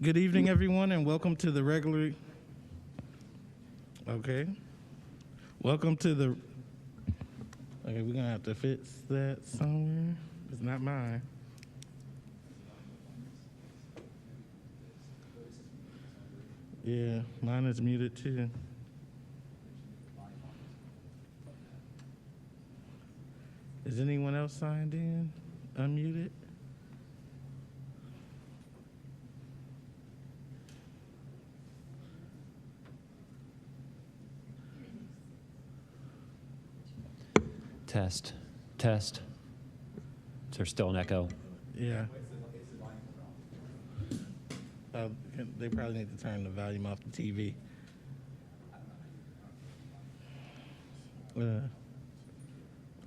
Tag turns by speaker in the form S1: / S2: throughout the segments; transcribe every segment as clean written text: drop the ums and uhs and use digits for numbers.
S1: Good evening, everyone, and welcome to the regular. Okay. Welcome to the. Okay, we're gonna have to fix that somewhere. It's not mine. Yeah, mine is muted too. Is anyone else signed in? Unmuted?
S2: Test. Test. Is there still an echo?
S1: Yeah. They probably need to turn the volume off the TV.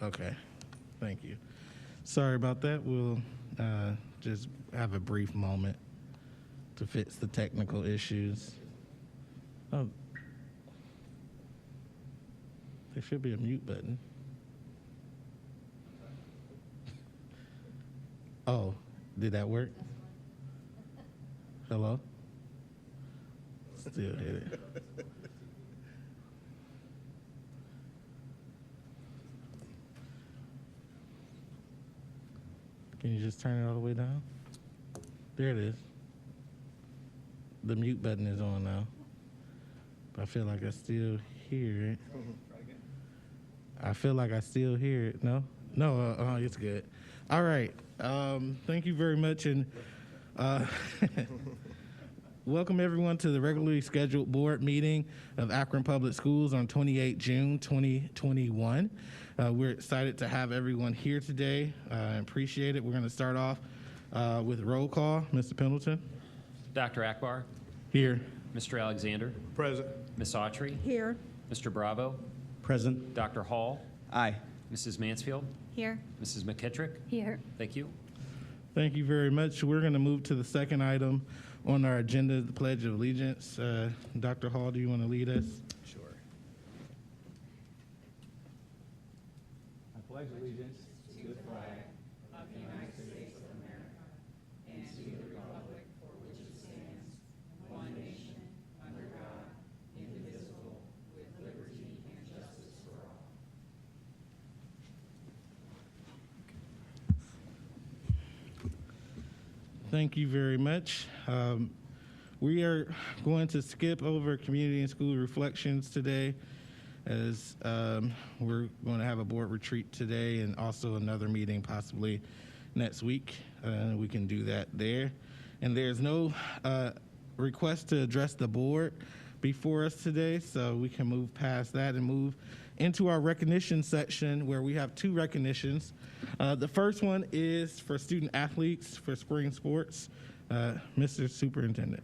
S1: Okay. Thank you. Sorry about that. We'll just have a brief moment to fix the technical issues. Oh. There should be a mute button. Oh, did that work? Hello? Still hit it. Can you just turn it all the way down? There it is. The mute button is on now. But I feel like I still hear it. I feel like I still hear it. No? No, it's good. All right. Thank you very much. And welcome everyone to the regularly scheduled board meeting of Akron Public Schools on 28 June 2021. We're excited to have everyone here today. Appreciate it. We're going to start off with roll call. Mr. Pendleton.
S2: Dr. Akbar.
S1: Here.
S2: Mr. Alexander.
S3: Present.
S2: Ms. Autry.
S4: Here.
S2: Mr. Bravo.
S3: Present.
S2: Dr. Hall.
S3: Aye.
S2: Mrs. Mansfield.
S4: Here.
S2: Mrs. McKittrick.
S4: Here.
S2: Thank you.
S1: Thank you very much. We're going to move to the second item on our agenda, the Pledge of Allegiance. Dr. Hall, do you want to lead us?
S3: Sure. I pledge allegiance to the flag of the United States of America and to the republic for which it stands, one nation, under God, indivisible, with liberty and justice for all.
S1: Thank you very much. We are going to skip over community and school reflections today, as we're going to have a board retreat today and also another meeting possibly next week. We can do that there. And there's no request to address the board before us today, so we can move past that and move into our recognition section, where we have two recognitions. The first one is for student athletes for spring sports. Mr. Superintendent.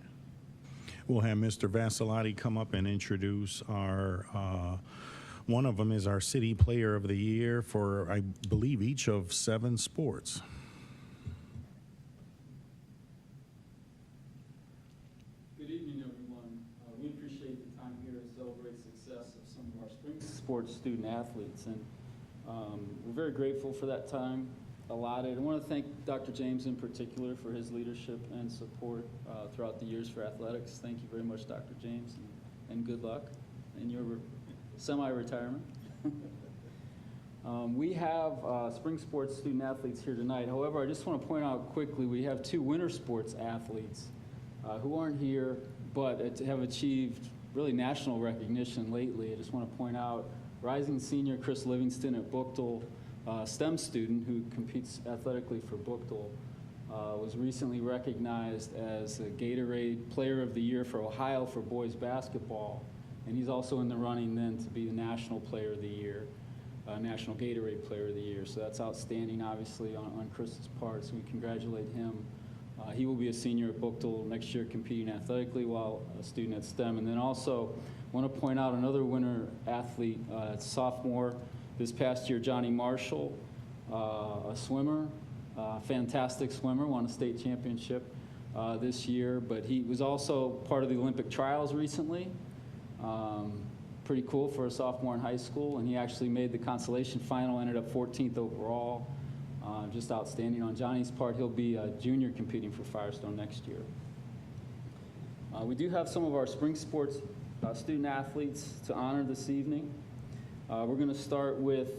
S5: We'll have Mr. Vassilotti come up and introduce our, one of them is our City Player of the Year for, I believe, each of 7 sports.
S6: Good evening, everyone. We appreciate the time here to celebrate success of some of our spring sports student athletes, and we're very grateful for that time allotted. I want to thank Dr. James in particular for his leadership and support throughout the years for athletics. Thank you very much, Dr. James, and good luck in your semi-retirement. We have spring sports student athletes here tonight. However, I just want to point out quickly, we have 2 winter sports athletes who aren't here, but have achieved really national recognition lately. I just want to point out rising senior Chris Livingston at Buchtel, STEM student who competes athletically for Buchtel, was recently recognized as a Gatorade Player of the Year for Ohio for boys basketball, and he's also in the running then to be the National Player of the Year, National Gatorade Player of the Year. So that's outstanding, obviously, on Chris's part, so we congratulate him. He will be a senior at Buchtel next year competing athletically while a student at STEM. And then also want to point out another winner athlete, sophomore This past year, Johnny Marshall, a swimmer, fantastic swimmer, won a state championship this year, but he was also part of the Olympic trials recently. Pretty cool for a sophomore in high school, and he actually made the consolation final, ended up 14th overall. Just outstanding on Johnny's part. He'll be a junior competing for Firestone next year. We do have some of our spring sports student athletes to honor this evening. We're going to start with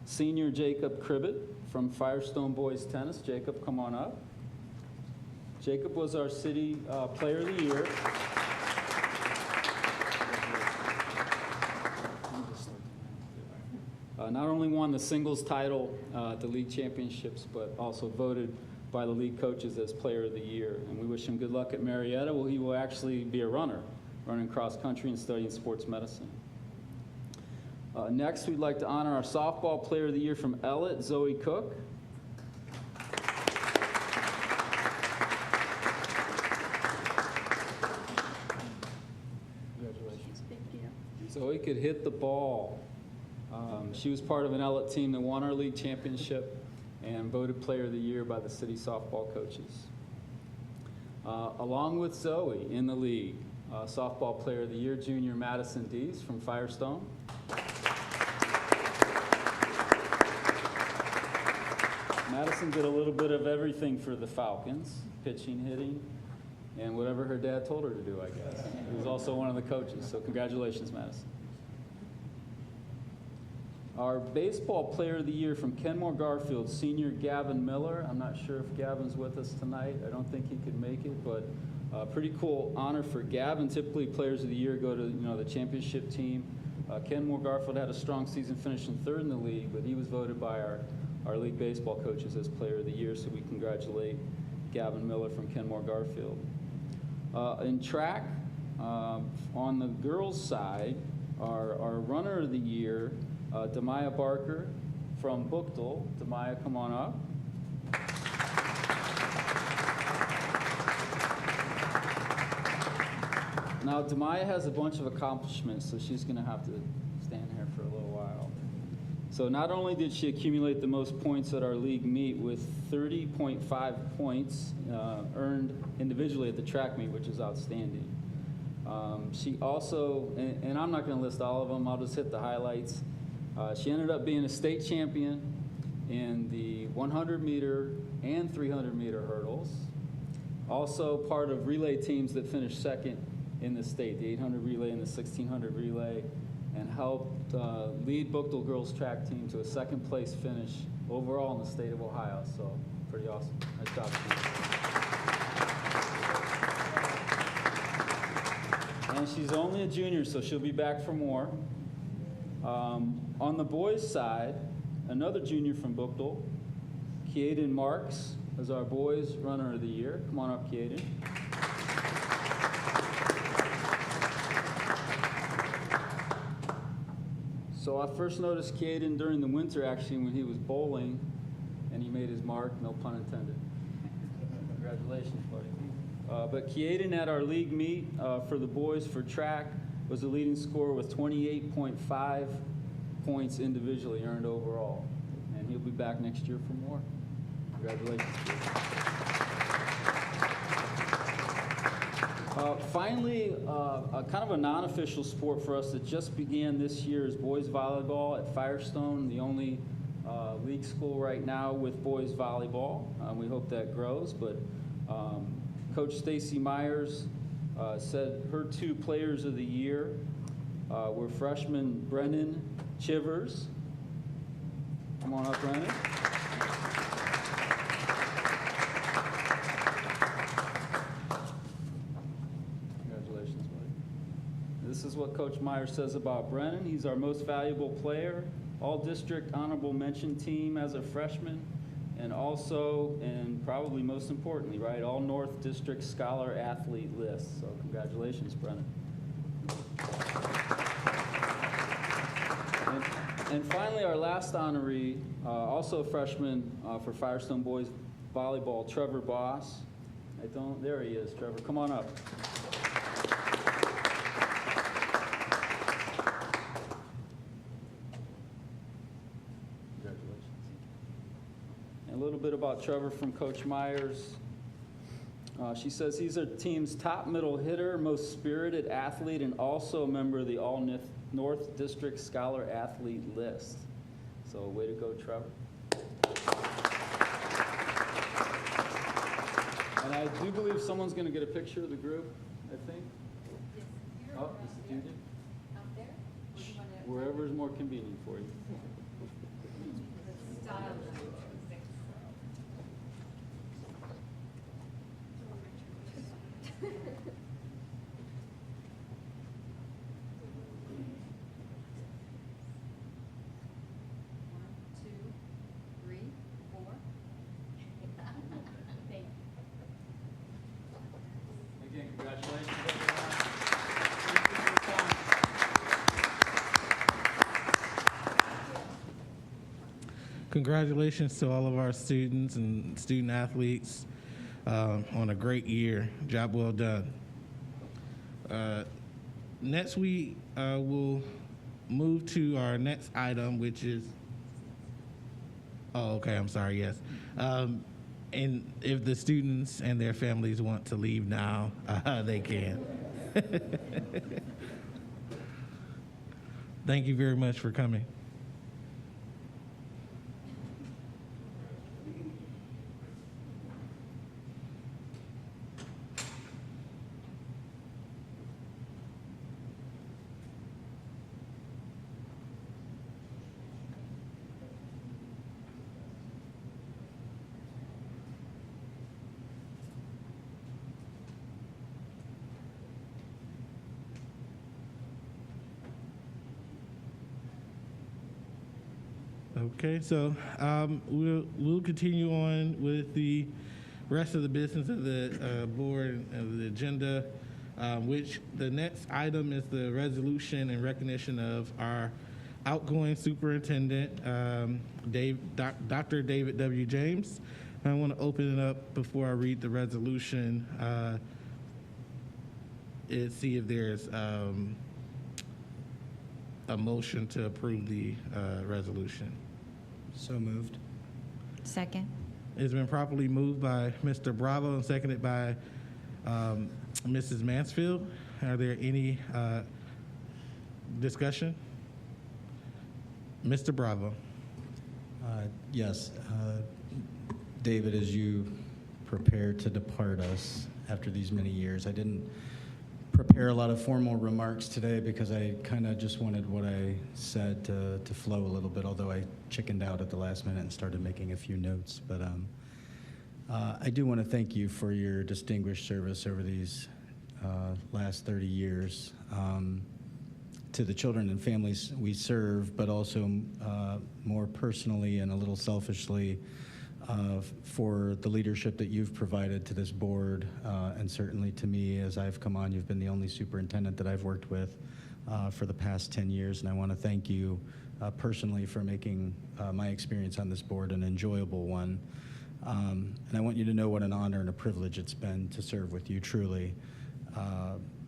S6: senior Jacob Cribbet from Firestone Boys Tennis. Jacob, come on up. Jacob was our city player of the year. Not only won the singles title at the league championships, but also voted by the league coaches as player of the year. And we wish him good luck at Marietta, where he will actually be a runner, running cross country and studying sports medicine. Next, we'd like to honor our softball player of the year from Ellett, Zoe Cook. Congratulations.
S4: Thank you.
S6: Zoe could hit the ball. She was part of an Ellett team that won our league championship and voted player of the year by the city softball coaches. Along with Zoe in the league, softball player of the year, junior Madison Dees from Firestone. Madison did a little bit of everything for the Falcons, pitching, hitting, and whatever her dad told her to do, I guess. He was also one of the coaches, so congratulations, Madison. Our baseball player of the year from Kenmore Garfield, senior Gavin Miller. I'm not sure if Gavin's with us tonight. I don't think he could make it, but pretty cool honor for Gavin. Typically, players of the year go to the championship team. Kenmore Garfield had a strong season, finishing third in the league, but he was voted by our league baseball coaches as player of the year, so we congratulate Gavin Miller from Kenmore Garfield. In track, on the girls' side, our runner of the year, Demaya Barker from Bookdale. Demaya, come on up. Now, Demaya has a bunch of accomplishments, so she's going to have to stand here for a little while. So not only did she accumulate the most points at our league meet with 30.5 points earned individually at the track meet, which is outstanding. She also, and I'm not going to list all of them, I'll just hit the highlights. She ended up being a state champion in the 100-meter and 300-meter hurdles. Also part of relay teams that finished second in the state, the 800 relay and the 1600 relay, and helped lead Bookdale girls track team to a second place finish overall in the state of Ohio. So pretty awesome. Nice job. And she's only a junior, so she'll be back for more. On the boys' side, another junior from Bookdale, Keaden Marks, is our boys' runner of the year. Come on up, Keaden. So I first noticed Keaden during the winter, actually, when he was bowling, and he made his mark, no pun intended. Congratulations, buddy. But Keaden at our league meet for the boys for track was the leading scorer with 28.5 points individually earned overall. And he'll be back next year for more. Congratulations. Finally, kind of a non-official sport for us that just began this year is boys volleyball at Firestone, the only league school right now with boys volleyball. We hope that grows, but Coach Stacy Myers said her two players of the year were freshman Brennan Chivers. Come on up, Brennan. Congratulations, buddy. This is what Coach Myers says about Brennan. He's our most valuable player, all-district honorable mention team as a freshman, and also, and probably most importantly, right, all-North District Scholar Athlete list. So congratulations, Brennan. And finally, our last honoree, also a freshman for Firestone Boys Volleyball, Trevor Boss. There he is, Trevor, come on up. little bit about Trevor from Coach Myers. She says he's our team's top middle hitter, most spirited athlete, and also a member of the All-North District Scholar Athlete list. So way to go, Trevor. And I do believe someone's going to get a picture of the group, I think. Oh, is Judy?
S4: Out there? Or do you wanna-
S6: Wherever is more convenient for you.
S4: Style. One, two, three, four. Thank you.
S6: Again, congratulations, everyone. Thank you for your time.
S1: Congratulations to all of our students and student athletes on a great year. Job well done. Next, we will move to our next item, which is, oh, okay, I'm sorry, yes. And if the students and their families want to leave now, they can. Thank you very much for coming. Okay, so we'll continue on with the rest of the business of the board of the agenda, which the next item is the resolution in recognition of our outgoing superintendent, Dr. David W. James. I want to open it up before I read the resolution and see if there's a motion to approve the resolution.
S7: So moved.
S8: Second.
S1: It's been properly moved by Mr. Bravo and seconded by Mrs. Mansfield. Are there any discussion? Mr. Bravo.
S7: Yes. David, as you prepare to depart us after these many years, I didn't prepare a lot of formal remarks today because I kind of just wanted what I said to flow a little bit, although I chickened out at the last minute and started making a few notes. But I do want to thank you for your distinguished service over these last 30 years to the children and families we serve, but also more personally and a little selfishly for the leadership that you've provided to this board, and certainly to me as I've come on. You've been the only superintendent that I've worked with for the past 10 years, and I want to thank you personally for making my experience on this board an enjoyable one. And I want you to know what an honor and a privilege it's been to serve with you, truly.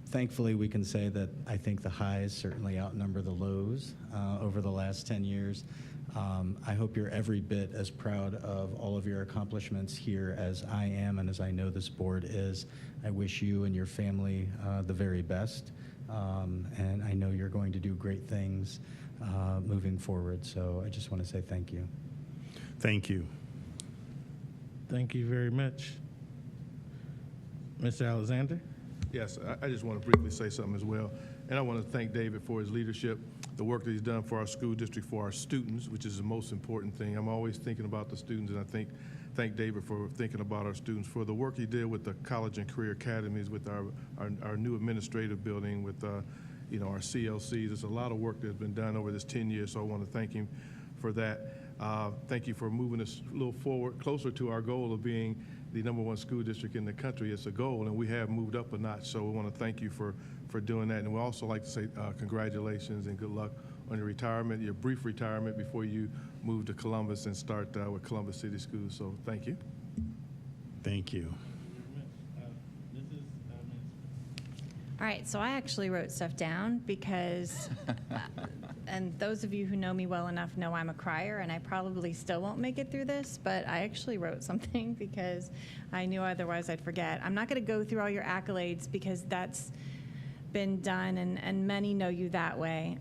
S7: Thankfully, we can say that I think the highs certainly outnumber the lows over the last 10 years. I hope you're every bit as proud of all of your accomplishments here as I am and as I know this board is. I wish you and your family the very best, and I know you're going to do great things moving forward, so I just want to say thank you.
S5: Thank you.
S1: Thank you very much. Mr. Alexander?
S9: Yes, I just want to briefly say something as well. And I want to thank David for his leadership, the work that he's done for our school district, for our students, which is the most important thing. I'm always thinking about the students, and I thank David for thinking about our students, for the work he did with the college and career academies, with our new administrative building, with our CLCs. There's a lot of work that's been done over this 10 years, so I want to thank him for that. Thank you for moving us a little forward, closer to our goal of being the #1 school district in the country. It's a goal, and we have moved up a notch, so we want to thank you for doing that. And we also like to say congratulations and good luck on your retirement, your brief retirement before you move to Columbus and start with Columbus City Schools. So thank you.
S5: Thank you.
S8: All right, so I actually wrote stuff down because and those of you who know me well enough know I'm a crier, and I probably still won't make it through this, but I actually wrote something because I knew otherwise I'd forget. I'm not going to go through all your accolades because that's been done, and many know you that way,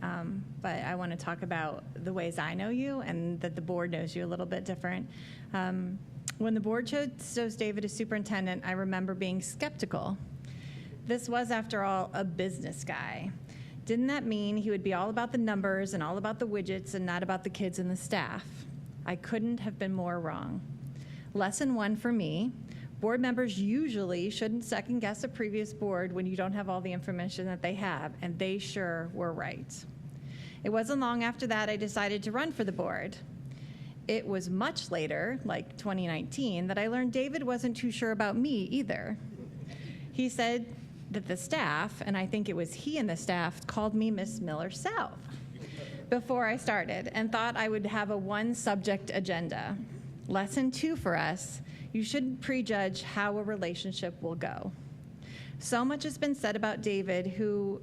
S8: but I want to talk about the ways I know you and that the board knows you a little bit different. When the board chose David as superintendent, I remember being skeptical. This was, after all, a business guy. Didn't that mean he would be all about the numbers and all about the widgets and not about the kids and the staff? I couldn't have been more wrong. Lesson 1 for me, board members usually shouldn't second guess a previous board when you don't have all the information that they have, and they sure were right. It wasn't long after that I decided to run for the board. It was much later, like 2019, that I learned David wasn't too sure about me either. He said that the staff, and I think it was he and the staff, called me Miss Miller South before I started and thought I would have a one-subject agenda. Lesson 2 for us, you shouldn't prejudge how a relationship will go. So much has been said about David, who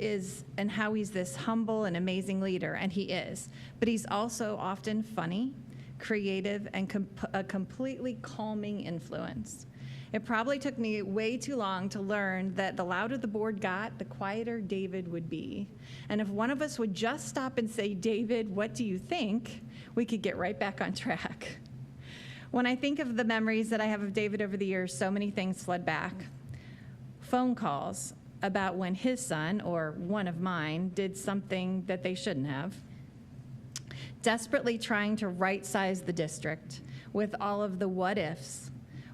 S8: is, and how he's this humble and amazing leader, and he is, but he's also often funny, creative, and a completely calming influence. It probably took me way too long to learn that the louder the board got, the quieter David would be. And if one of us would just stop and say, David, what do you think? We could get right back on track. When I think of the memories that I have of David over the years, so many things flood back. Phone calls about when his son, or one of mine, did something that they shouldn't have. Desperately trying to right-size the district with all of the what-ifs.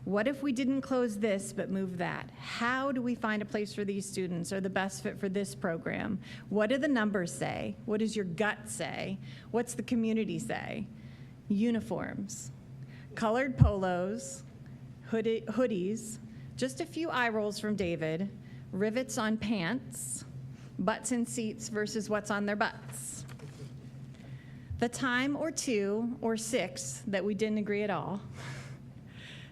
S8: What if we didn't close this but move that? How do we find a place for these students or the best fit for this program? What do the numbers say? What does your gut say? What's the community say? Uniforms, colored polos, hoodies, just a few eye rolls from David, rivets on pants, butts in seats versus what's on their butts. The time or 2 or 6 that we didn't agree at all.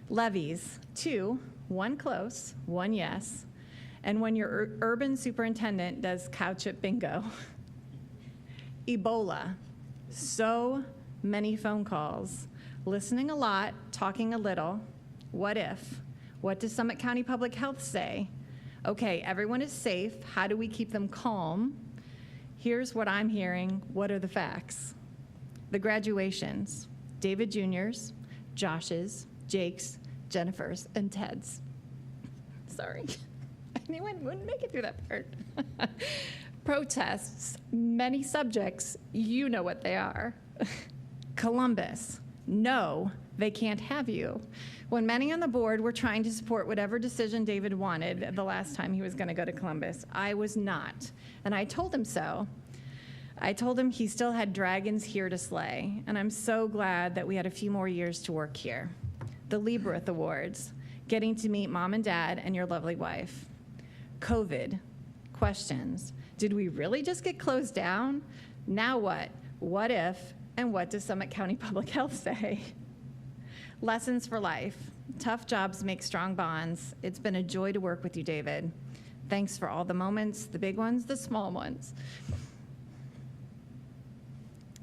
S8: Levies, 2, 1 close, 1 yes, and when your urban superintendent does cow chip bingo. Ebola, so many phone calls, listening a lot, talking a little. What if? What does Summit County Public Health say? Okay, everyone is safe. How do we keep them calm? Here's what I'm hearing. What are the facts? The graduations, David Jr.'s, Josh's, Jake's, Jennifer's, and Ted's. Sorry, anyone wouldn't make it through that part. Protests, many subjects, you know what they are. Columbus, no, they can't have you. When many on the board were trying to support whatever decision David wanted the last time he was going to go to Columbus, I was not, and I told him so. I told him he still had dragons here to slay, and I'm so glad that we had a few more years to work here. The Lieberth Awards, getting to meet Mom and Dad and your lovely wife. COVID, questions. Did we really just get closed down? Now what? What if? And what does Summit County Public Health say? Lessons for life. Tough jobs make strong bonds. It's been a joy to work with you, David. Thanks for all the moments, the big ones, the small ones,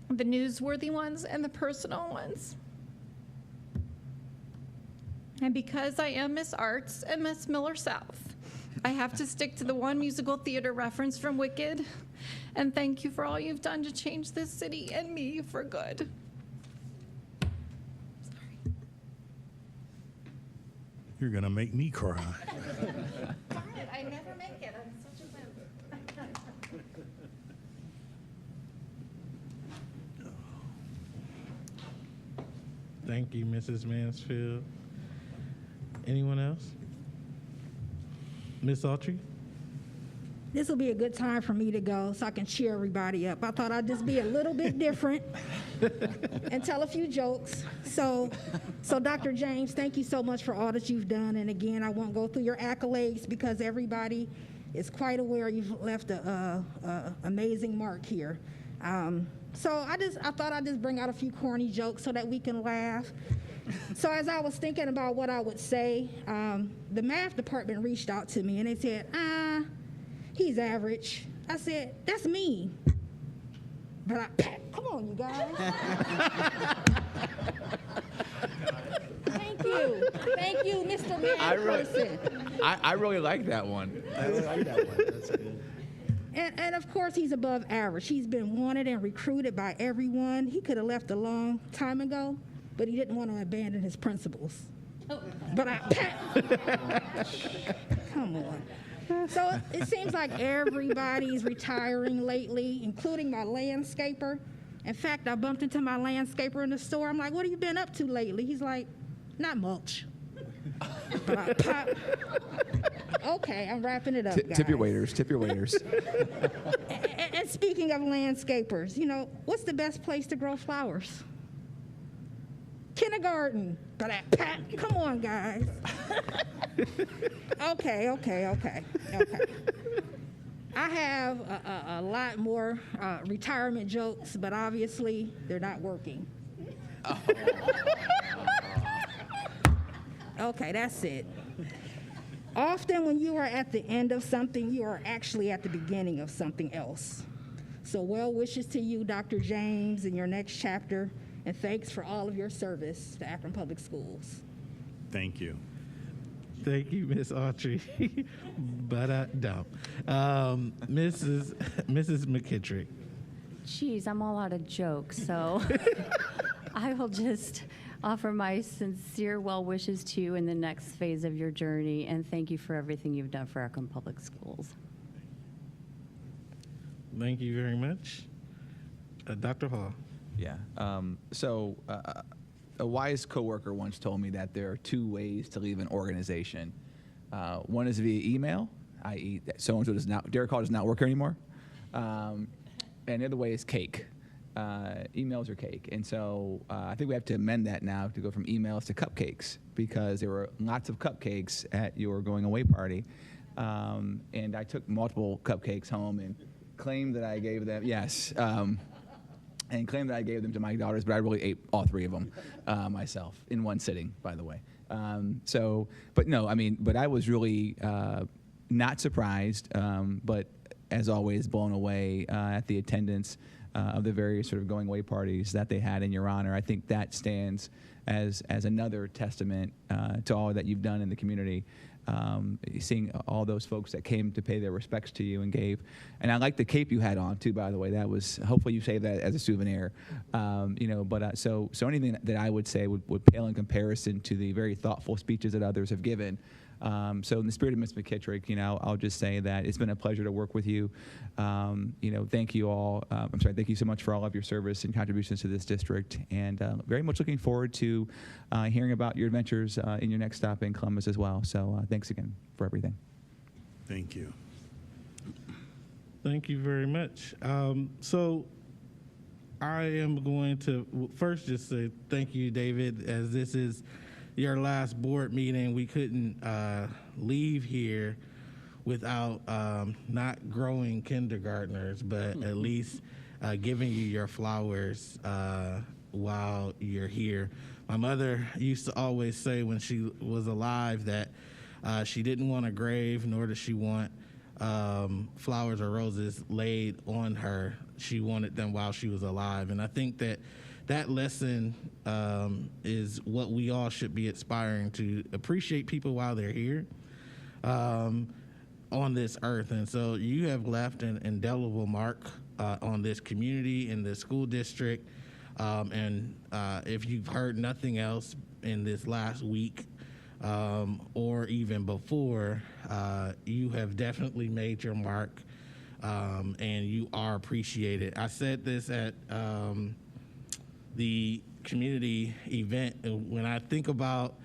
S8: the newsworthy ones, and the personal ones. And because I am Miss Arts and Miss Miller South, I have to stick to the one musical theater reference from Wicked. And thank you for all you've done to change this city and me for good. Sorry.
S5: You're going to make me cry.
S8: I never make it. I'm such a wimp.
S1: Thank you, Mrs. Mansfield. Anyone else? Ms. Autry?
S10: This will be a good time for me to go so I can cheer everybody up. I thought I'd just be a little bit different and tell a few jokes. So Dr. James, thank you so much for all that you've done. And again, I won't go through your accolades because everybody is quite aware you've left a amazing mark here. So I thought I'd just bring out a few corny jokes so that we can laugh. So as I was thinking about what I would say, the math department reached out to me and they said, he's average. I said, that's me. but come on, you guys. Thank you, Mr. Man-Person.
S3: I really like that one.
S7: I really like that one. That's good.
S10: And of course, he's above average. He's been wanted and recruited by everyone. He could have left a long time ago, but he didn't want to abandon his principles. But come on. So it seems like everybody's retiring lately, including my landscaper. In fact, I bumped into my landscaper in the store. I'm like, what have you been up to lately? He's like, not much. But okay, I'm wrapping it up, guys.
S3: Tip your waiters. Tip your waiters.
S10: And speaking of landscapers, you know, what's the best place to grow flowers? Kindergarten. Come on, guys. Okay. I have a lot more retirement jokes, but obviously they're not working. Oh. Okay, that's it. Often when you are at the end of something, you are actually at the beginning of something else. So well wishes to you, Dr. James, in your next chapter, and thanks for all of your service to Akron Public Schools.
S5: Thank you.
S1: Thank you, Miss Autry. Mrs. McKittrick.
S11: Geez, I'm all out of jokes, so I will just offer my sincere well wishes to you in the next phase of your journey, and thank you for everything you've done for Akron Public Schools.
S1: Thank you very much. Dr. Hall.
S3: Yeah. A wise coworker once told me that there are two ways to leave an organization. One is via email, i.e., that so-and-so does not, Derek Hall does not work here anymore. And the other way is cake. Emails are cake. And so I think we have to amend that now to go from emails to cupcakes, because there were lots of cupcakes at your going away party. And I took multiple cupcakes home and claimed that I gave them, and claimed that I gave them to my daughters, but I really ate all three of them myself in one sitting, by the way. But I was really not surprised, but as always, blown away at the attendance of the various sort of going away parties that they had in your honor. I think that stands as another testament to all that you've done in the community. Seeing all those folks that came to pay their respects to you and gave. And I like the cape you had on too, by the way. That was, hopefully you save that as a souvenir. So anything that I would say would pale in comparison to the very thoughtful speeches that others have given. So in the spirit of Ms. McKittrick, I'll just say that it's been a pleasure to work with you. Thank you all. Thank you so much for all of your service and contributions to this district, and very much looking forward to hearing about your adventures in your next stop in Columbus as well. So thanks again for everything.
S5: Thank you.
S1: Thank you very much. So I am going to first just say thank you, David, as this is your last board meeting. We couldn't leave here without not growing kindergartners, but at least giving you your flowers while you're here. My mother used to always say when she was alive that she didn't want a grave, nor did she want flowers or roses laid on her. She wanted them while she was alive. And I think that lesson is what we all should be aspiring to: appreciate people while they're here on this earth. And so you have left an indelible mark on this community, in this school district. And if you've heard nothing else in this last week or even before, you have definitely made your mark, and you are appreciated. I said this at the community event. When I think about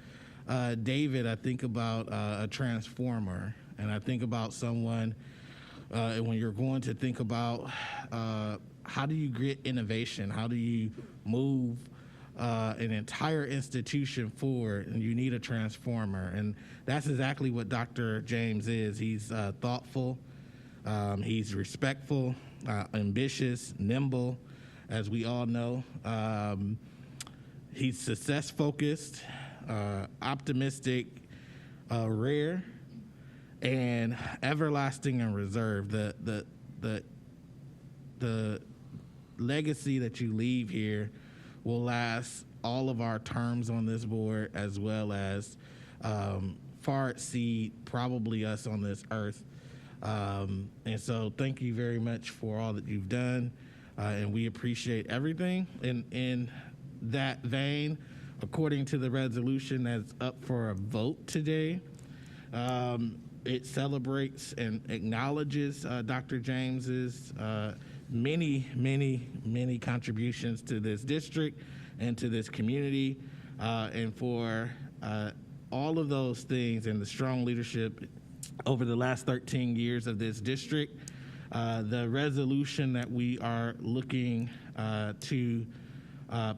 S1: David, I think about a transformer, and I think about someone, when you're going to think about how do you get innovation, how do you move an entire institution forward, and you need a transformer. And that's exactly what Dr. James is. He's thoughtful, he's respectful, ambitious, nimble, as we all know. He's success-focused, optimistic, rare, and everlasting and reserved. The legacy that you leave here will last all of our terms on this board, as well as far exceed probably us on this earth. And so thank you very much for all that you've done, and we appreciate everything. In that vein, according to the resolution that's up for a vote today, it celebrates and acknowledges Dr. James's many contributions to this district and to this community, and for all of those things and the strong leadership over the last 13 years of this district. The resolution that we are looking to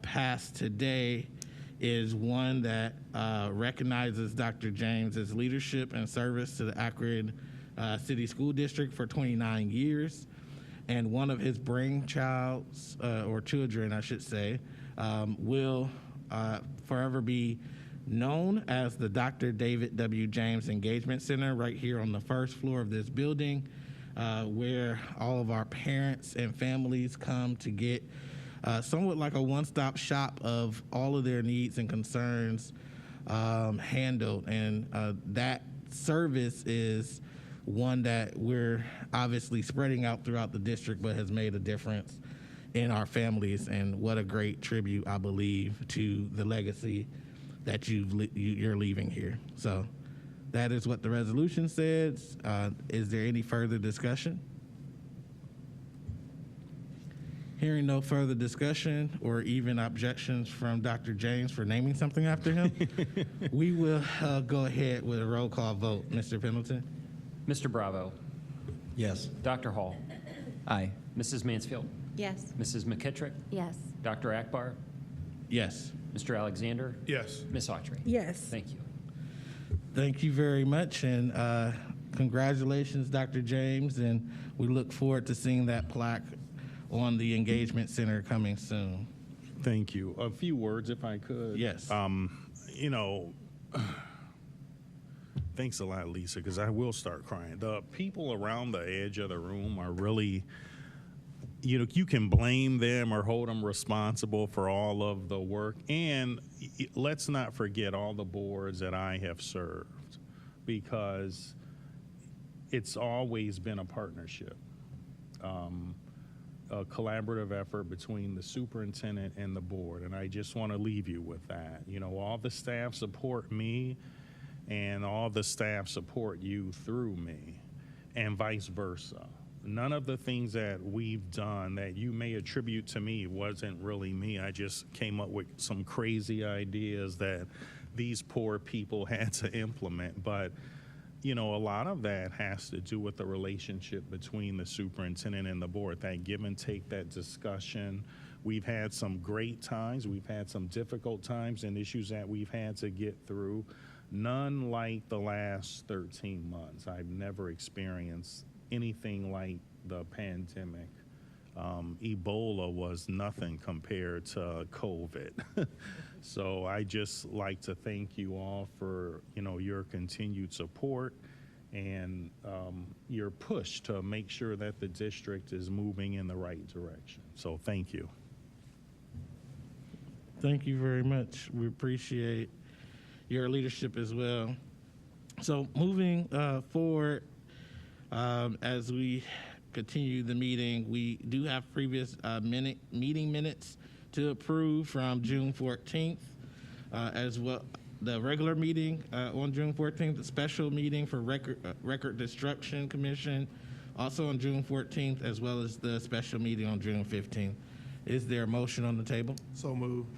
S1: pass today is one that recognizes Dr. James's leadership and service to the Akron City School District for 29 years. And one of his brainchilds, or children, I should say, will forever be known as the Dr. David W. James Engagement Center right here on the first floor of this building, where all of our parents and families come to get somewhat like a one-stop shop of all of their needs and concerns handled. And that service is one that we're obviously spreading out throughout the district, but has made a difference in our families. And what a great tribute, I believe, to the legacy that you're leaving here. So that is what the resolution says. Is there any further discussion? Hearing no further discussion or even objections from Dr. James for naming something after him, we will go ahead with a roll call vote. Mr. Pendleton?
S2: Mr. Bravo.
S7: Yes.
S2: Dr. Hall.
S3: Aye.
S2: Mrs. Mansfield.
S8: Yes.
S2: Mrs. McKittrick.
S11: Yes.
S2: Dr. Akbar.
S1: Yes.
S2: Mr. Alexander.
S9: Yes.
S2: Ms. Autry.
S10: Yes.
S2: Thank you.
S1: Thank you very much, and congratulations, Dr. James, and we look forward to seeing that plaque on the Engagement Center coming soon.
S5: Thank you. A few words, if I could.
S1: Yes.
S5: You know, thanks a lot, Lisa, because I will start crying. The people around the edge of the room are really, you know, you can blame them or hold them responsible for all of the work. And let's not forget all the boards that I have served, because it's always been a partnership. A collaborative effort between the superintendent and the board, and I just want to leave you with that. You know, all the staff support me, and all the staff support you through me, and vice versa. None of the things that we've done that you may attribute to me wasn't really me. I just came up with some crazy ideas that these poor people had to implement, but you know, a lot of that has to do with the relationship between the superintendent and the board, that give and take, that discussion. We've had some great times. We've had some difficult times and issues that we've had to get through. None like the last 13 months. I've never experienced anything like the pandemic. Ebola was nothing compared to COVID. So I just like to thank you all for, you know, your continued support and your push to make sure that the district is moving in the right direction. So thank you.
S1: Thank you very much. We appreciate your leadership as well. So moving forward, as we continue the meeting, we do have previous meeting minutes to approve from June 14th, as well the regular meeting on June 14th, the special meeting for Record Destruction Commission, also on June 14th, as well as the special meeting on June 15th. Is there a motion on the table?
S9: So moved.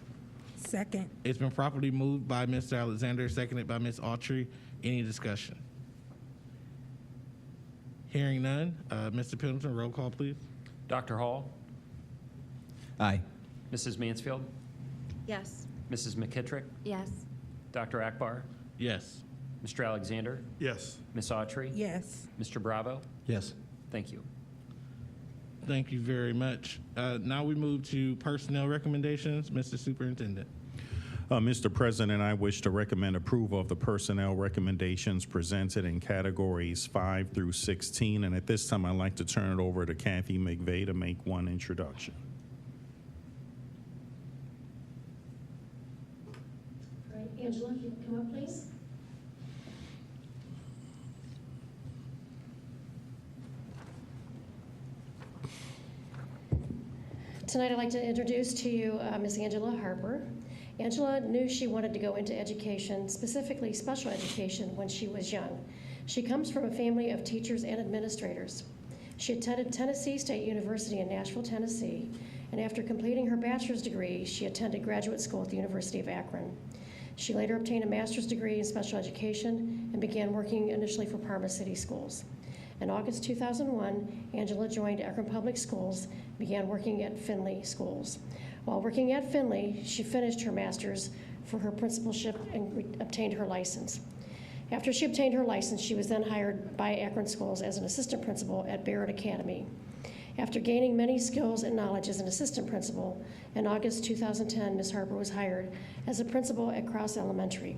S10: Second.
S1: It's been properly moved by Mr. Alexander, seconded by Ms. Autry. Any discussion? Hearing none, Mr. Pendleton, roll call, please.
S2: Dr. Hall.
S3: Aye.
S2: Mrs. Mansfield.
S8: Yes.
S2: Mrs. McKittrick.
S11: Yes.
S2: Dr. Akbar.
S1: Yes.
S2: Mr. Alexander.
S9: Yes.
S2: Ms. Autry.
S10: Yes.
S2: Mr. Bravo.
S7: Yes.
S2: Thank you.
S1: Thank you very much. Now we move to personnel recommendations. Mr. Superintendent.
S5: Mr. President, I wish to recommend approval of the personnel recommendations presented in categories 5 through 16. And at this time, I'd like to turn it over to Kathy McVeigh to make one introduction.
S12: Angela, if you could come up, please. Tonight I'd like to introduce to you Miss Angela Harper. Angela knew she wanted to go into education, specifically special education, when she was young. She comes from a family of teachers and administrators. She attended Tennessee State University in Nashville, Tennessee, and after completing her bachelor's degree, she attended graduate school at the University of Akron. She later obtained a master's degree in special education and began working initially for Parma City Schools. In August 2001, Angela joined Akron Public Schools, began working at Findlay Schools. While working at Findlay, she finished her master's for her principalship and obtained her license. After she obtained her license, she was then hired by Akron Schools as an assistant principal at Barrett Academy. After gaining many skills and knowledge as an assistant principal, in August 2010, Ms. Harper was hired as a principal at Cross Elementary.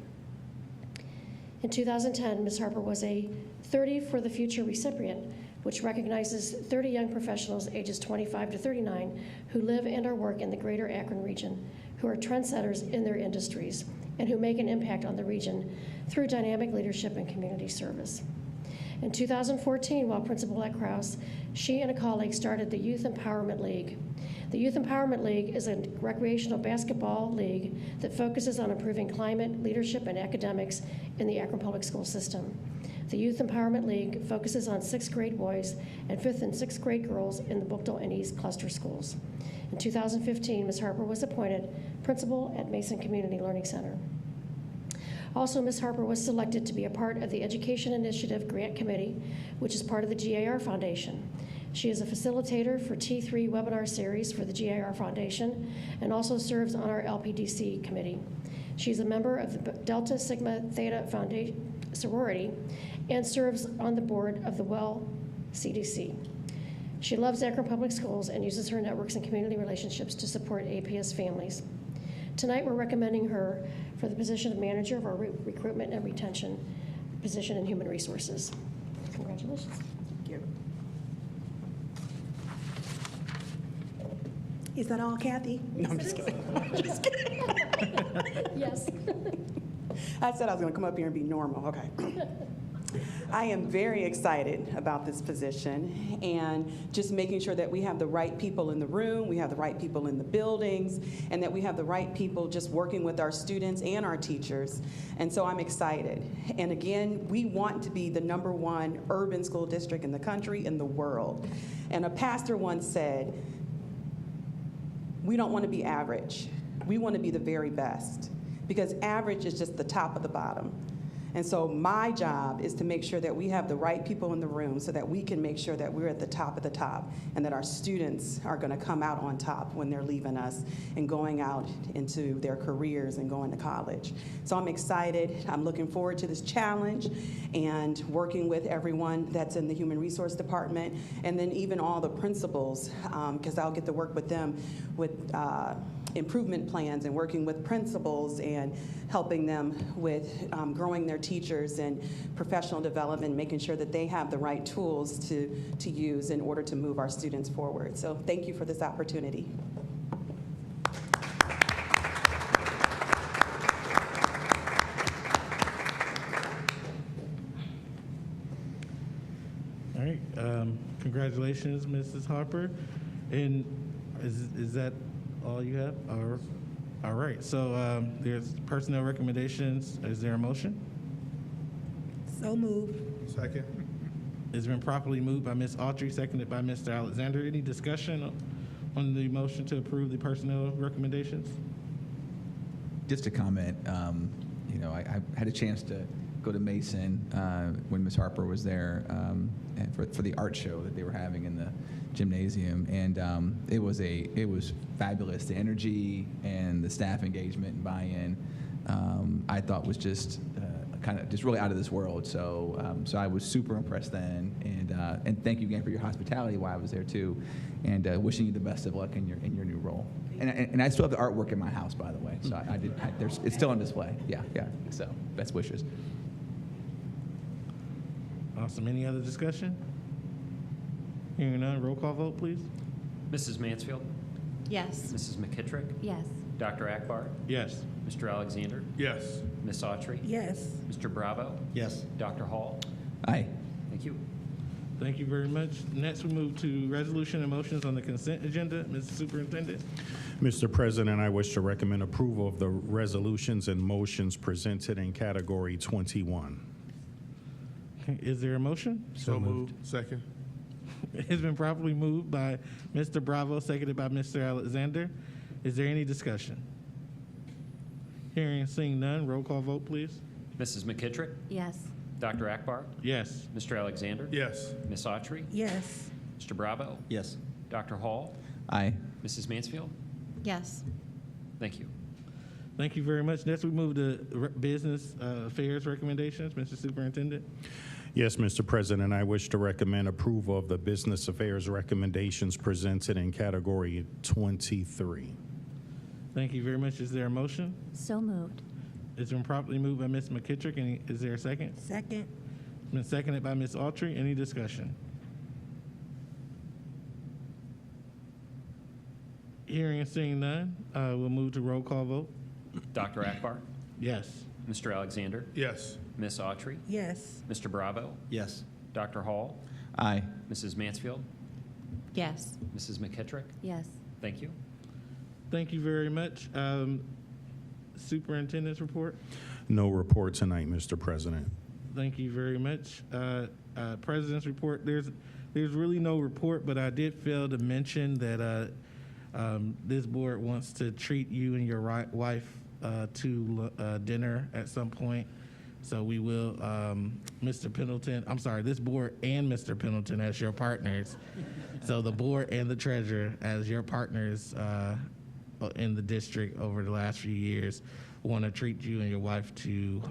S12: In 2010, Ms. Harper was a 30 for the Future recipient, which recognizes 30 young professionals ages 25 to 39 who live and or work in the greater Akron region, who are trendsetters in their industries, and who make an impact on the region through dynamic leadership and community service. In 2014, while principal at Crouse, she and a colleague started the Youth Empowerment League. The Youth Empowerment League is a recreational basketball league that focuses on improving climate, leadership, and academics in the Akron Public School system. The Youth Empowerment League focuses on 6th grade boys and 5th and 6th grade girls in the Bookdale and East cluster schools. In 2015, Ms. Harper was appointed principal at Mason Community Learning Center. Also, Ms. Harper was selected to be a part of the Education Initiative Grant Committee, which is part of the GAR Foundation. She is a facilitator for T3 webinar series for the GAR Foundation and also serves on our LPDC committee. She's a member of the Delta Sigma Theta Foundation sorority and serves on the board of the WELL CDC. She loves Akron Public Schools and uses her networks and community relationships to support APS families. Tonight, we're recommending her for the position of manager of our recruitment and retention position in human resources. Congratulations.
S13: Thank you. Is that all, Kathy? No, I'm just kidding. Just kidding.
S12: Yes.
S13: I said I was going to come up here and be normal. Okay. I am very excited about this position and just making sure that we have the right people in the room, we have the right people in the buildings, and that we have the right people just working with our students and our teachers. And so I'm excited. And again, we want to be the #1 urban school district in the country, in the world. And a pastor once said, we don't want to be average. We want to be the very best, because average is just the top of the bottom. And so my job is to make sure that we have the right people in the room so that we can make sure that we're at the top of the top and that our students are going to come out on top when they're leaving us and going out into their careers and going to college. So I'm excited. I'm looking forward to this challenge and working with everyone that's in the Human Resource Department, and then even all the principals, because I'll get to work with them with improvement plans and working with principals and helping them with growing their teachers and professional development, making sure that they have the right tools to use in order to move our students forward. So thank you for this opportunity.
S1: All right, congratulations, Mrs. Harper. And is that all you have? All right, so there's personnel recommendations. Is there a motion?
S13: So moved.
S9: Second.
S1: It's been properly moved by Ms. Autry, seconded by Mr. Alexander. Any discussion on the motion to approve the personnel recommendations?
S14: Just a comment, you know, I had a chance to go to Mason when Ms. Harper was there and for the art show that they were having in the gymnasium, and it was fabulous. The energy and the staff engagement and buy-in, I thought was just kind of just really out of this world. So so I was super impressed then, and thank you again for your hospitality while I was there too, and wishing you the best of luck in your new role. And I still have the artwork in my house, by the way. So it's still on display. Yeah. So best wishes.
S1: Awesome. Any other discussion? Hearing none, roll call vote, please.
S2: Mrs. Mansfield,
S8: Yes.
S2: Mrs. McKittrick,
S11: Yes.
S2: Dr. Akbar,
S1: Yes.
S2: Mr. Alexander,
S9: Yes.
S2: Ms. Autry,
S10: Yes.
S2: Mr. Bravo,
S7: Yes.
S2: Dr. Hall.
S14: Aye.
S2: Thank you.
S1: Thank you very much. Next, we move to resolution and motions on the consent agenda. Mr. Superintendent.
S5: Mr. President, I wish to recommend approval of the resolutions and motions presented in Category 21.
S1: Okay, is there a motion?
S9: So moved. Second.
S1: It's been properly moved by Mr. Bravo, seconded by Mr. Alexander. Is there any discussion? Hearing and seeing none, roll call vote, please.
S2: Mrs. McKittrick,
S11: Yes.
S2: Dr. Akbar,
S1: Yes.
S2: Mr. Alexander,
S9: Yes.
S2: Ms. Autry,
S10: Yes.
S2: Mr. Bravo,
S7: Yes.
S2: Dr. Hall,
S14: Aye.
S2: Mrs. Mansfield.
S8: Yes.
S2: Thank you.
S1: Thank you very much. Next, we move to business affairs recommendations. Mr. Superintendent.
S5: Yes, Mr. President, I wish to recommend approval of the business affairs recommendations presented in Category 23.
S1: Thank you very much. Is there a motion?
S11: So moved.
S1: It's been properly moved by Ms. McKittrick. Is there a second?
S10: Second.
S1: It's been seconded by Ms. Autry. Any discussion? Hearing and seeing none, we'll move to roll call vote.
S2: Dr. Akbar,
S1: Yes.
S2: Mr. Alexander,
S9: Yes.
S2: Ms. Autry,
S10: Yes.
S2: Mr. Bravo,
S7: Yes.
S2: Dr. Hall,
S14: Aye.
S2: Mrs. Mansfield,
S8: Yes.
S2: Mrs. McKittrick.
S11: Yes.
S2: Thank you.
S1: Thank you very much. Superintendent's report.
S5: No report tonight, Mr. President.
S1: Thank you very much. President's report. There's really no report, but I did fail to mention that this board wants to treat you and your wife to dinner at some point. So we will, Mr. Pendleton, I'm sorry, this board and Mr. Pendleton as your partners. So the board and the treasurer as your partners in the district over the last few years want to treat you and your wife to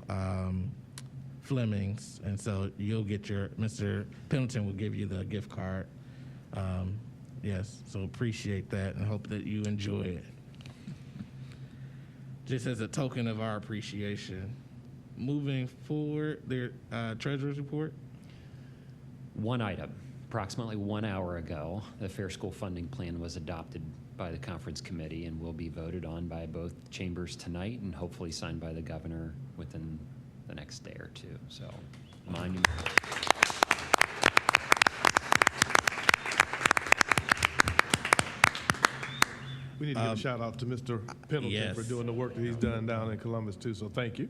S1: Fleming's. And so you'll get Mr. Pendleton will give you the gift card. Yes, so appreciate that and hope that you enjoy it. Just as a token of our appreciation. Moving forward, their treasurer's report.
S2: One item. Approximately 1 hour ago, the Fair School Funding Plan was adopted by the conference committee and will be voted on by both chambers tonight and hopefully signed by the governor within the next day or two. So,
S9: We need to give a shout out to Mr. Pendleton
S1: yes.
S9: for doing the work that he's done down in Columbus too. So thank you.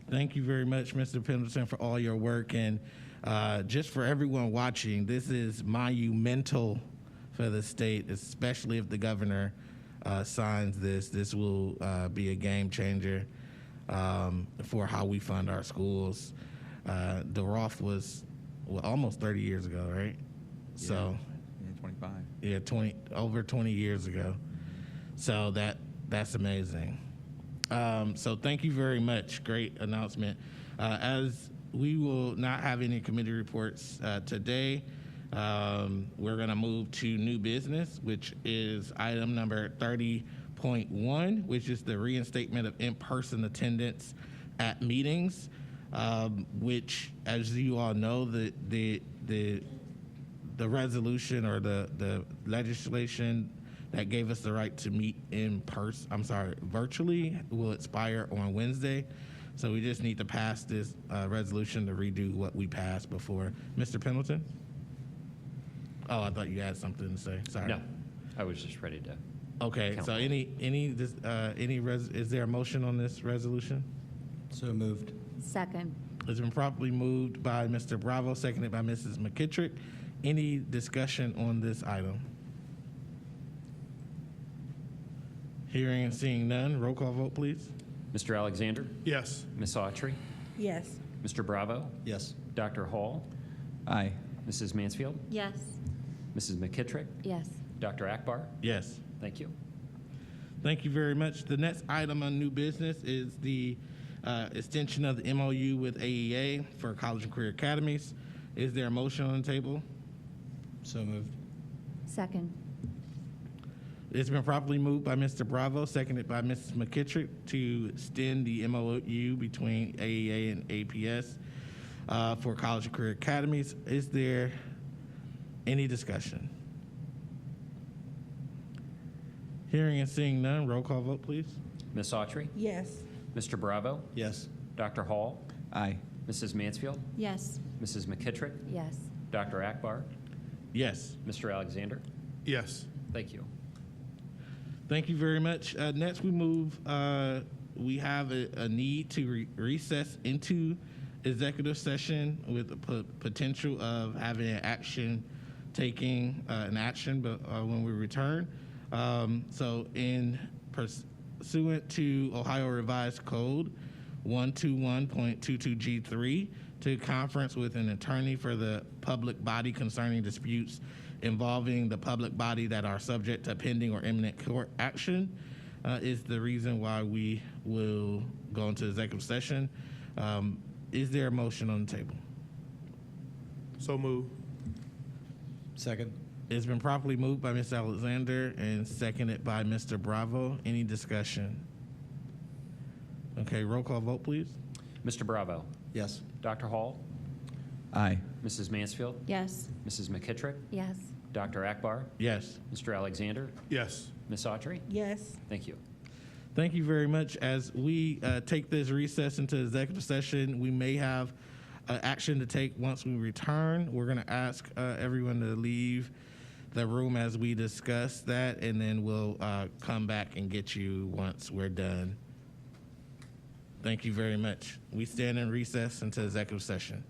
S1: Thank you very much, Mr. Pendleton, for all your work. And just for everyone watching, this is monumental for the state, especially if the governor signs this. This will be a game changer for how we fund our schools. The Roth was almost 30 years ago, right?
S14: Yeah.
S1: So,
S14: Yeah, 25.
S1: yeah, over 20 years ago. So that's amazing. So thank you very much. Great announcement. As we will not have any committee reports today, we're going to move to new business, which is item number 30.1, which is the reinstatement of in-person attendance at meetings, which, as you all know, the resolution or the legislation that gave us the right to meet virtually will expire on Wednesday. So we just need to pass this resolution to redo what we passed before. Mr. Pendleton? Oh, I thought you had something to say. Sorry.
S2: No, I was just ready to.
S1: Okay, so is there a motion on this resolution?
S7: So moved.
S11: Second.
S1: It's been properly moved by Mr. Bravo, seconded by Mrs. McKittrick. Any discussion on this item? Hearing and seeing none, roll call vote, please.
S2: Mr. Alexander,
S9: Yes.
S2: Ms. Autry,
S10: Yes.
S2: Mr. Bravo,
S7: Yes.
S2: Dr. Hall,
S14: Aye.
S2: Mrs. Mansfield,
S8: Yes.
S2: Mrs. McKittrick,
S11: Yes.
S2: Dr. Akbar.
S1: Yes.
S2: Thank you.
S1: Thank you very much. The next item on new business is the extension of the MOU with AEA for College and Career Academies. Is there a motion on the table?
S7: So moved.
S11: Second.
S1: It's been properly moved by Mr. Bravo, seconded by Mrs. McKittrick to extend the MOU between AEA and APS for College and Career Academies. Is there any discussion? Hearing and seeing none, roll call vote, please.
S2: Ms. Autry?
S10: Yes.
S2: Mr. Bravo?
S7: Yes.
S2: Dr. Hall?
S14: Aye.
S2: Mrs. Mansfield?
S8: Yes.
S2: Mrs. McKittrick?
S11: Yes.
S2: Dr. Akbar?
S1: Yes.
S2: Mr. Alexander?
S9: Yes.
S2: Thank you.
S1: Thank you very much. Next, we have a need to recess into executive session with the potential of having an action but when we return. So pursuant to Ohio Revised Code 121.22G3, to conference with an attorney for the public body concerning disputes involving the public body that are subject to pending or imminent court action is the reason why we will go into executive session. Is there a motion on the table?
S9: So move.
S7: Second.
S1: It's been properly moved by Ms. Alexander and seconded by Mr. Bravo. Any discussion? Okay, roll call vote, please.
S2: Mr. Bravo?
S7: Yes.
S2: Dr. Hall?
S14: Aye.
S2: Mrs. Mansfield?
S8: Yes.
S2: Mrs. McKittrick?
S11: Yes.
S2: Dr. Akbar?
S1: Yes.
S2: Mr. Alexander?
S9: Yes.
S2: Ms. Autry?
S10: Yes.
S2: Thank you.
S1: Thank you very much. As we take this recess into executive session, we may have action to take once we return. We're going to ask everyone to leave the room as we discuss that, and then we'll come back and get you once we're done. Thank you very much. We stand in recess into executive session.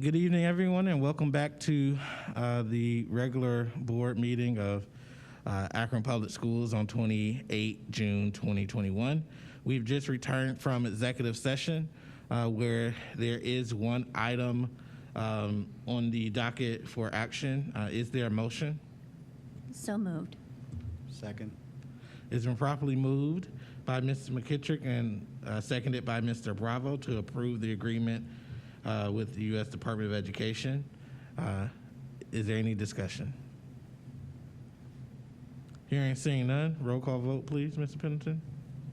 S1: Good evening, everyone, and welcome back to the regular board meeting of Akron Public Schools on 28 June 2021. We've just returned from executive session where there is one item on the docket for action. Is there a motion?
S11: So moved.
S7: Second.
S1: It's been properly moved by Mrs. McKittrick and seconded by Mr. Bravo to approve the agreement with the U.S. Department of Education. Is there any discussion? Hearing and seeing none, roll call vote, please, Mr. Pendleton.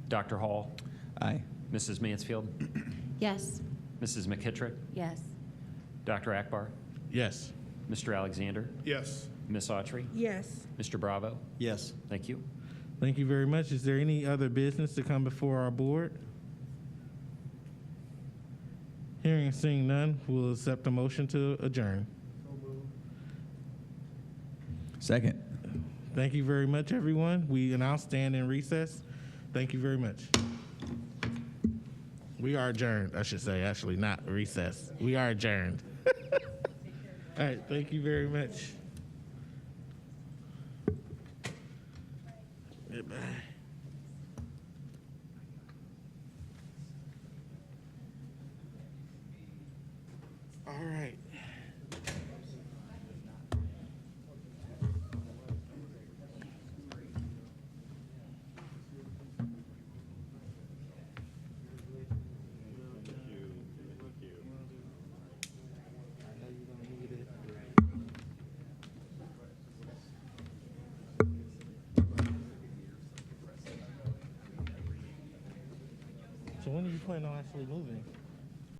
S2: Dr. Hall,
S14: Aye.
S2: Mrs. Mansfield,
S4: Yes.
S2: Mrs. McKittrick,
S11: Yes.
S2: Dr. Akbar,
S1: Yes.
S2: Mr. Alexander,
S9: Yes.
S2: Ms. Autry,
S10: Yes.
S2: Mr. Bravo.
S7: Yes.
S2: Thank you.
S1: Thank you very much. Is there any other business to come before our board? Hearing and seeing none, we'll accept a motion to adjourn.
S14: Second.
S1: Thank you very much, everyone. We now stand in recess. Thank you very much. We are adjourned, I should say, actually, not recess. We are adjourned. All right, thank you very much. Goodbye. All right. So when are you planning on actually moving?